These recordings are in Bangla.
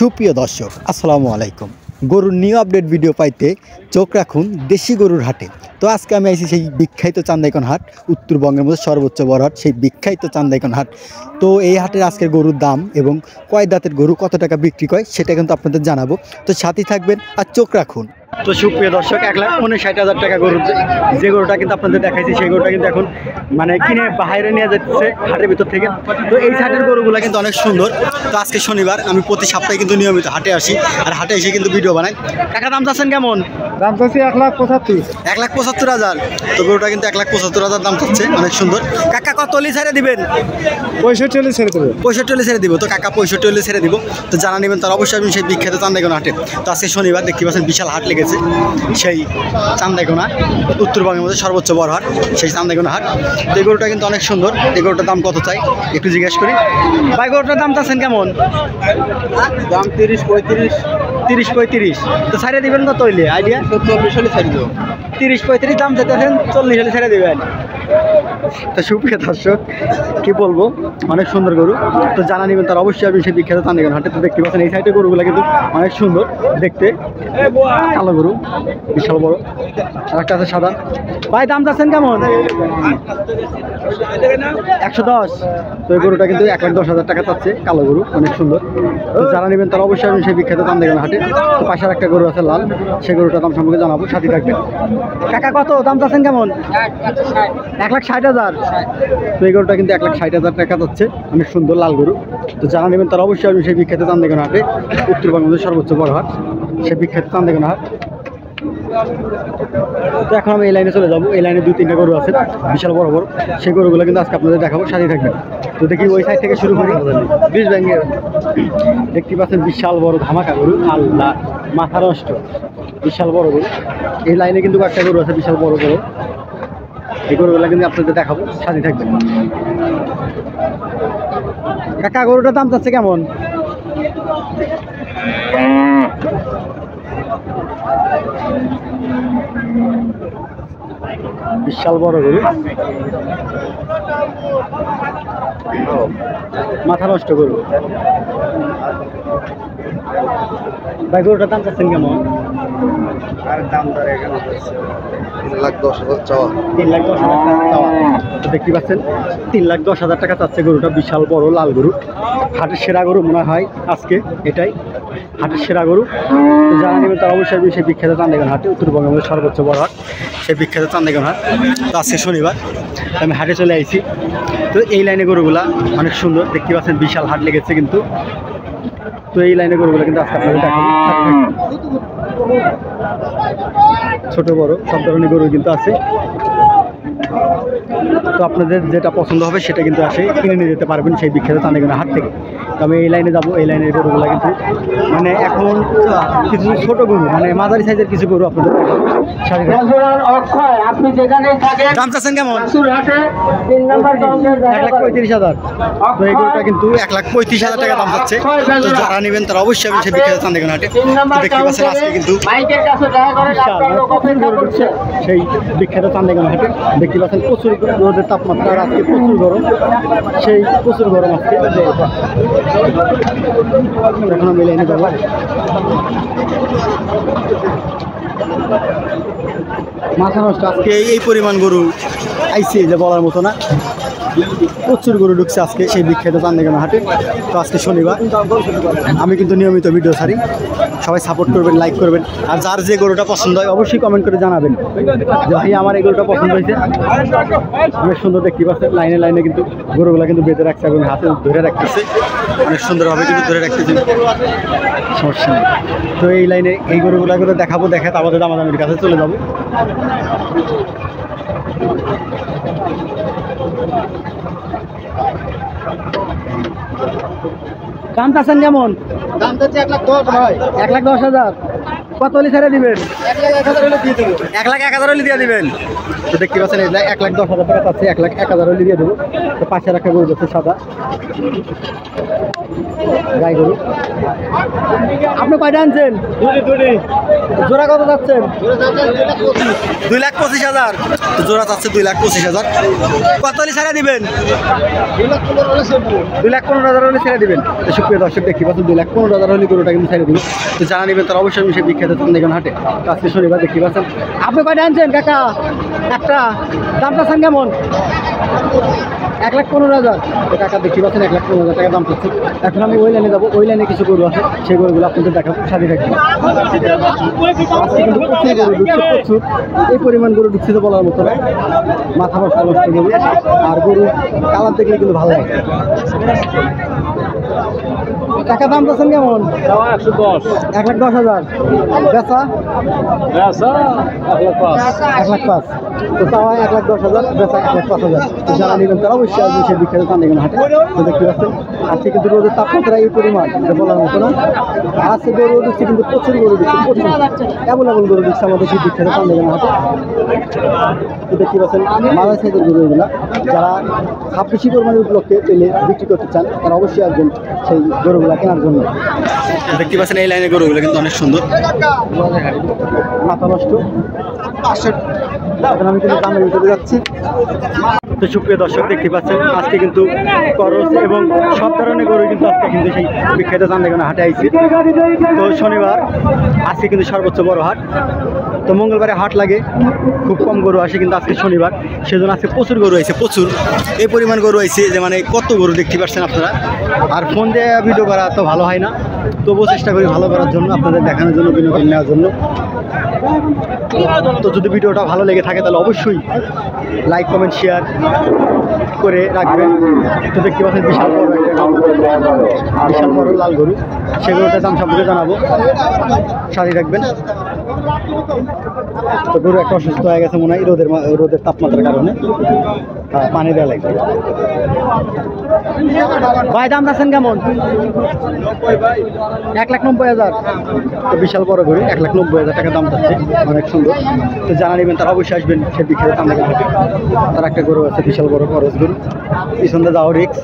সুপ্রিয় দর্শক আসসালামু আলাইকুম। গরুর নিউ আপডেট ভিডিও পাইতে চোখ রাখুন দেশি গরুর হাটে। তো আজকে আমি আইছি সেই বিখ্যাত চান্দাইকোনা হাট, উত্তরবঙ্গের মধ্যে সর্বোচ্চ বড় হাট, সেই বিখ্যাত চান্দাইকোনা হাট। তো এই হাটের আজকের গরুর দাম এবং কয় দাঁতের গরু কত টাকা বিক্রি করে সেটা কিন্তু আপনাদের জানাবো। তো সাথে থাকবেন আর চোখ রাখুন। তো সুপ্রিয় দর্শক 1,59,000 টাকা গরুর যে গরুটা কিন্তু আপনাদের দেখাইছি সেই গরুটা কিন্তু এখন মানে কিনে বাইরে নিয়ে যাচ্ছে হাটের ভিতর থেকে। তো এই হাটের গরুগুলো কিন্তু অনেক সুন্দর। তো আজকে শনিবার, আমি প্রতি সপ্তাহে কিন্তু নিয়মিত হাটে আসি, আর হাটে এসে কিন্তু ভিডিও বানাই। টাকা দাম চাচ্ছেন কেমন? দাম চাচ্ছি 1,75,000। 1,75,000। তো গরুটা কিন্তু 1,75,000 দাম চাচ্ছে, অনেক সুন্দর। কাকা কত হলে ছেড়ে দিবেন? 65 ছেড়ে দেবো। 65 ছেড়ে দিব। তো কাকা 65 ছেড়ে দিব। তো যারা নেবেন তারা অবশ্যই আমি সেই বিখ্যাত চান্দাইকোনা হাটে। তো আজকে শনিবার, দেখতে পাচ্ছেন বিশাল হাট লেগেছে সেই চান্দাইকোনা, উত্তরবঙ্গের মধ্যে সর্বোচ্চ বড় হাট সেই চান্দাইকোনা হাট। তো এই গরুটা কিন্তু অনেক সুন্দর। এই গরুটার দাম কত চাই একটু জিজ্ঞেস করি। ভাই গরুটার দাম চাচ্ছেন কেমন? দাম 30-35। 30-35। তো ছেড়ে দিবেন কত হইলে আইডিয়া? 40 হলে ছেড়ে দেবো। 30-35 দাম চাইতেছেন, 40 হলে ছেড়ে দেবেন। তো সুপ্রিয় দর্শক কি বলবো, অনেক সুন্দর গরু। তো জানা নেবেন তারা অবশ্যই আপনি সেই বিখ্যাত চান্দাইকোনা হাটে। তো দেখতে পাচ্ছেন এই সাইডে গরুগুলো কিন্তু অনেক সুন্দর দেখতে, কালো গরু বিশাল বড়, আর একটা আছে সাদা। ভাই দাম চাচ্ছেন কেমন? 110। তো এই গরুটা কিন্তু 1,10,000 টাকা চাচ্ছে, কালো গরু অনেক সুন্দর। তো যারা নেবেন তারা অবশ্যই আপনি সেই বিখ্যাত চান্দাইকোনা হাটে। তো পাশের একটা গরু আছে লাল, সেই গরুটার দাম সম্পর্কে জানাবো, সাথে থাকবেন। কাকা কত দাম চাচ্ছেন কেমন? 1,60,000। তো এই গরুটা কিন্তু 1,60,000 টাকা যাচ্ছে, অনেক সুন্দর লাল গরু। তো যারা নেবেন তারা অবশ্যই আমি সেই বিখ্যাত চান্দাইকোনা হাটে, উত্তরবঙ্গের সর্বোচ্চ বড় হাট সেই বিখ্যাত চান্দাইকোনা হাট। তো এখন আমি এই লাইনে চলে যাবো। এই লাইনে 2-3টা গরু আছে বিশাল বড় বড়, সেই গরুগুলো কিন্তু আজকে আপনাদের দেখাবো, সাথে থাকবেন। তো দেখি ওই সাইড থেকে শুরু করি। বিশ ব্যাঙ্গে দেখতে পাচ্ছেন বিশাল বড় ধামাকা গরু, আল্লাহ মাথা নষ্ট, বিশাল বড় গরু। এই লাইনে কিন্তু একটা গরু আছে বিশাল বড় গরু, এই গরুগুলো কিন্তু আপনাদের দেখাবো, সাথে থাকবেন। কাকা গরুটার দাম চাচ্ছে কেমন? বিশাল বড় গরু, মাথা নষ্ট গরু। ভাই গরুটার দাম চাচ্ছেন কেমন? আর দাম ধরে এখানে 3,10,000 চাওয়া। 3,10,000 টাকা চাওয়া। তো দেখতে পাচ্ছেন 3,10,000 টাকা চাচ্ছে গরুটা, বিশাল বড় লাল গরু। হাটের সেরা গরু মনে হয় আজকে, এটাই হাটের সেরা গরু। তো যারা নেবেন তারা অবশ্যই সেই বিখ্যাত চান্দাইকোনা হাটে, উত্তরবঙ্গের মধ্যে সর্বোচ্চ বড় হাট সেই বিখ্যাত চান্দাইকোনা হাট। তো আজকে শনিবার আমি হাটে চলে আইছি। তো এই লাইনে গরুগুলা অনেক সুন্দর, দেখতে পাচ্ছেন বিশাল হাট লেগেছে কিন্তু। তো এই লাইনে গরুগুলো কিন্তু আজকে আপনাদের দেখাবো, ছোট বড় সব ধরনের গরু কিন্তু আছে। তো আপনাদের যেটা পছন্দ হবে সেটা কিন্তু আসে কিনে নিয়ে যেতে পারবেন সেই বিখ্যাত চান্দাইকোনা হাট থেকে। তো আমি এই লাইনে যাবো। এই লাইনের গরুগুলো কিন্তু মানে এখন কিছু ছোট গরু, মানে মাঝারি সাইজের কিছু গরু আপনাদের দাম চাচ্ছেন কেমন? 1,35,000। তো এই গরুটা কিন্তু 1,35,000 টাকা দাম চাচ্ছে। তো যারা নেবেন তারা অবশ্যই আমি সেই বিখ্যাত চান্দাইকোনা হাটে। দেখতে পাচ্ছেন আজকে কিন্তু সেই বিখ্যাত চান্দাইকোনা হাটে। দেখতে পাচ্ছেন প্রচুর রোদের তাপমাত্রা, আর আজকে প্রচুর গরম, সেই প্রচুর গরম আজকে। এখন আমি লাইনে যাবো। মাথা নষ্ট আজকে এই পরিমাণ গরু আইছে যে বলার মতো না, প্রচুর গরু ঢুকছে আজকে সেই বিখ্যাত চান্দাইকোনা হাটে। তো আজকে শনিবার, আমি কিন্তু নিয়মিত ভিডিও ছাড়ি, সবাই সাপোর্ট করবেন, লাইক করবেন। আর যার যে গরুটা পছন্দ হয় অবশ্যই কমেন্ট করে জানাবেন যে ভাই আমার এই গরুটা পছন্দ হয়েছে। অনেক সুন্দর দেখতে পাচ্ছেন লাইনে লাইনে কিন্তু গরুগুলা কিন্তু বেঁধে রাখছে এবং হাতে ধরে রাখতেছে, অনেক সুন্দরভাবে কিন্তু ধরে রাখতেছে, সমস্যা নেই। তো এই লাইনে এই গরুগুলা করে দেখাবো, দেখাতে আমাদের দামাদামির কাছে চলে যাবো। দাম চাচ্ছেন কেমন? দাম চাচ্ছি 1,10,000 ভাই। 1,10,000। কত হলে ছেড়ে দিবেন? 1,01,000 হলে দিয়ে দেবো। 1,01,000 হলে দিয়ে দিবেন। তো দেখতে পাচ্ছেন এই 1,10,000 টাকা চাচ্ছে, 1,01,000 হলে দিয়ে দেবো। তো পাশের একটা গরু আছে সাদা, গাই গরু। আপনি কয়টা আনছেন? জোড়া কত যাচ্ছেন? 2,25,000। জোড়া যাচ্ছে 2,25,000। কত হলে ছেড়ে দিবেন? 2,15,000 হলে ছেড়ে দিবেন। তো সুপ্রিয় দর্শক দেখি পাচ্ছেন 2,15,000 হলে গরুটা কিন্তু ছেড়ে দিবেন। তো যারা নেবেন তারা অবশ্যই সে বিখ্যাত চান্দাইকোনা হাটে আজকে শনিবার দেখি পাচ্ছেন। আপনি কয়টা আনছেন কাকা? একটা। দাম চাচ্ছেন কেমন? 1,15,000। কাকা দেখি পাচ্ছেন 1,15,000 টাকা দাম পাচ্ছেন। এখন আমি ওই লাইনে যাবো, ওই লাইনে কিছু গরু আছে, সেই গরুগুলো আপনাদের দেখাবো, সাথে থাকবেন। আজকে কিন্তু প্রচুর গরু ঢুকছে, প্রচুর। এই পরিমাণ গরু ঢুকছে তো বলার মতো না। মাথা নষ্ট নষ্ট গরু, আর গরু কালার দেখলে কিন্তু ভালো লাগে। টাকা দাম পাচ্ছেন কেমন? 1,10,000। বেচা 1,05,000। তো চাওয়া 1,10,000, বেচা 1,05,000। তো যারা নেবেন তারা অবশ্যই আসবে সেই বিখ্যাত চান্দাইকোনা হাটে। তো দেখতে পাচ্ছেন আজকে কিন্তু রোদের তাপমাত্রা এই পরিমাণ বলার মতো না। আজকে গরু ঢুকছে কিন্তু প্রচুর গরু ঢুকছে, প্রচুর অ্যাভেলেবল গরু ঢুকছে আমাদের সেই বিখ্যাত চান্দাইকোনা হাটে। তো দেখতে পাচ্ছেন মাঝারি সাইজের গরু এগুলা। যারা 26 কোরবানির উপলক্ষে তেলে বিক্রি করতে চান তারা অবশ্যই আসবেন সেই গরুগুলা কেনার জন্য। দেখতে পাচ্ছেন এই লাইনের গরুগুলো কিন্তু অনেক সুন্দর, মাথা নষ্ট। এখন আমি কিন্তু দামের ভিতরে যাচ্ছি। তো সুপ্রিয় দর্শক দেখতে পাচ্ছেন আজকে কিন্তু করস এবং সব ধরনের গরু কিন্তু আজকে কিন্তু সেই বিখ্যাত চান্দাইকোনা হাটে আইছে। তো শনিবার আজকে কিন্তু সর্বোচ্চ বড় হাট। তো মঙ্গলবারে হাট লাগে, খুব কম গরু আসে, কিন্তু আজকে শনিবার সেজন্য আজকে প্রচুর গরু আইছে, প্রচুর। এই পরিমাণ গরু আইছে যে মানে কত গরু দেখতে পাচ্ছেন আপনারা। আর ফোন দিয়ে ভিডিও করা তো ভালো হয় না, তবুও চেষ্টা করি ভালো করার জন্য, আপনাদের দেখানোর জন্য, বিনোদন নেওয়ার জন্য। তো যদি ভিডিওটা ভালো লেগে থাকে তাহলে অবশ্যই লাইক কমেন্ট শেয়ার করে রাখবেন। তো দেখতে পাচ্ছেন বিশাল বড় বিশাল বড় লাল গরু, সেগুলোটার দাম সম্পর্কে জানাবো, সাথে রাখবেন। তো গরু একটা অসুস্থ হয়ে গেছে মনে হয় রোদের তাপমাত্রার কারণে, পানি দেওয়া লাগবে। ভাই দাম যাচ্ছেন কেমন? 1,90,000। তো বিশাল বড় গরু, 1,90,000 টাকা দাম যাচ্ছে, অনেক সুন্দর। তো যারা নেবেন তারা অবশ্যই আসবেন সে বিখ্যাত চান্দাইকোনা হাটে। তার একটা গরু আছে বিশাল বড় খরচ গরু, পিছনে যাওয়া রিক্স।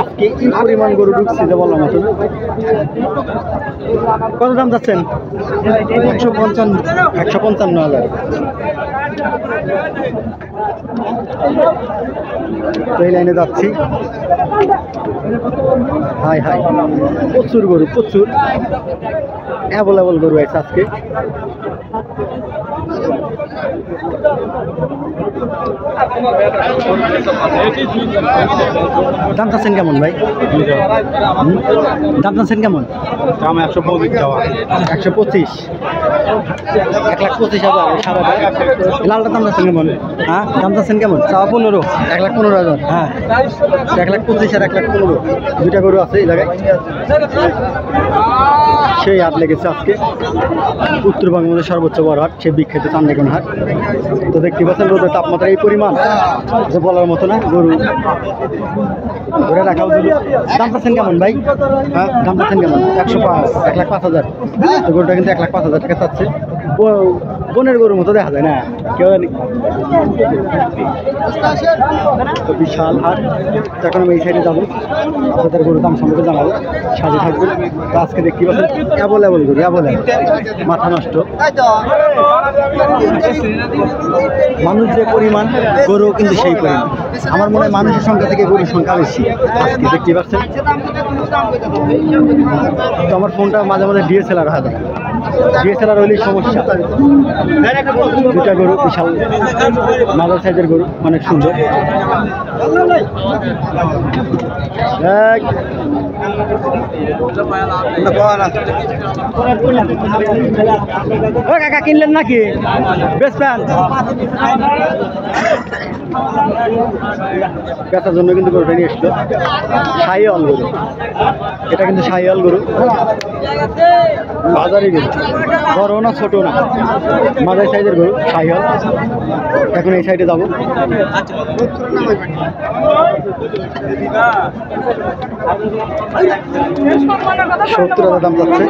আজকে এই পরিমাণ গরু ঢুকছে যে বললাম মতো। কত দাম যাচ্ছেন? 155,000। এই লাইনে যাচ্ছি। হাই হাই, প্রচুর গরু, প্রচুর অ্যাভেলেবল গরু আছে আজকে। দাম চাচ্ছেন কেমন ভাই? দাম চাচ্ছেন কেমন? দাম 125 চাওয়া। 125। 1,25,000। সাদাটা লালটার দাম চাচ্ছেন কেমন? হ্যাঁ, দাম চাচ্ছেন কেমন? চাওয়া 15। 1,15,000। হ্যাঁ, 1,25,000 আর 1,15,000 দুইটা গরু আছে এই জায়গায়। সেই হাট লেগেছে আজকে, উত্তরবঙ্গের মধ্যে সর্বোচ্চ বড় হাট, সে বিখ্যাত চান্দাইকোনা হাট। তো দেখতে পাচ্ছেন রোদের তাপমাত্রা এই পরিমাণ যে বলার মতো না। গরু ধরে রাখাও গরু। দাম পাচ্ছেন কেমন ভাই? হ্যাঁ, দাম পাচ্ছেন কেমন? 105, 1,05,000। তো গরুটা কিন্তু 1,05,000 টাকা চাচ্ছে। বনের গরুর মতো দেখা যায় না, কেউ জানি। তো বিশাল হাট। এখন আমি এই সাইডে যাবো, আপনাদের গরুর দাম সম্পর্কে জানাবো, সাথে থাকবেন। তো আজকে দেখতে পাচ্ছেন অ্যাভেলেবল গরু, অ্যাভেলেবল, মাথা নষ্ট। মানুষ যে পরিমাণ, গরু কিন্তু সেই পরিমাণ। আমার মনে হয় মানুষের সংখ্যা থেকে গরুর সংখ্যা বেশি আজকে, দেখতে পাচ্ছেন। তো আমার ফোনটা মাঝে মাঝে ডিএসএলআর হয়ে যায়, ডিএসএলআর হলেই সমস্যা। দুটা গরু বিশাল মাঝারি সাইজের গরু, অনেক সুন্দর। কাকা কিনলেন নাকি? বেচবেন? বেচার জন্য কিন্তু গরুটা নিয়ে এসলো। শাহিওয়াল গরু, এটা কিন্তু শাহিওয়াল গরু, বাজারি গরু, বড় না ছোট না, মাঝারি সাইজের গরু শাহিওয়াল। এখন এই সাইডে যাবো। 70,000 দাম যাচ্ছে।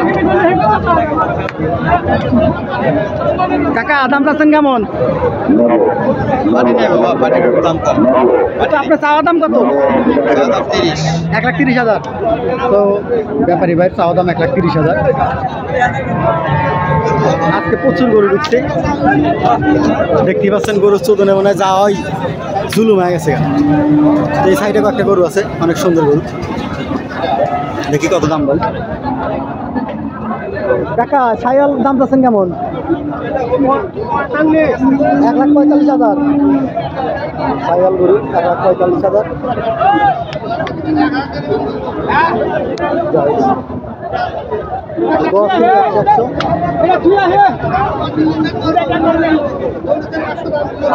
কাকা দাম চাচ্ছেন কেমন? আপনার চাওয়া দাম কত? 1,30,000। তো ব্যাপারী ভাই চাওয়া দাম 1,30,000। আজকে প্রচুর গরু ঢুকছে, দেখতেই পাচ্ছেন গরুর চোদনে মনে হয় যাওয়াই জুলুম হয়ে গেছে। এই সাইডে একটা গরু আছে, অনেক সুন্দর গরু, দেখি কত দাম বল। কাকা সাইয়াল দাম চাচ্ছেন কেমন? 1,45,000। সাইয়াল গরু 1,45,000।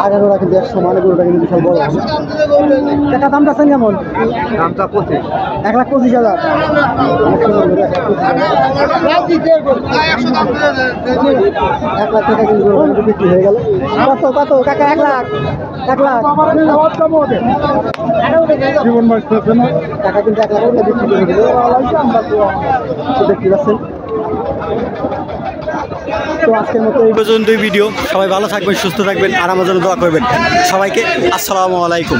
আগাগোড়া কিন্তু 100 মানে গরুটা কিন্তু বিশাল বড়। টাকা দাম চাচ্ছেন কেমন? দামটা 25। 1,25,000। 1 লাখ টাকা কিন্তু বিক্রি হয়ে গেল। কত কত কাকা? 1 লাখ। 1 লাখ টাকা কিন্তু 1 লাখ টাকা বিক্রি করে দিল। দেখতে পাচ্ছেন। তো আজকের মতো এই পর্যন্তই ভিডিও। সবাই ভালো থাকবেন, সুস্থ থাকবেন, আর আমার জন্য দোয়া করবেন। সবাইকে আসসালামু আলাইকুম।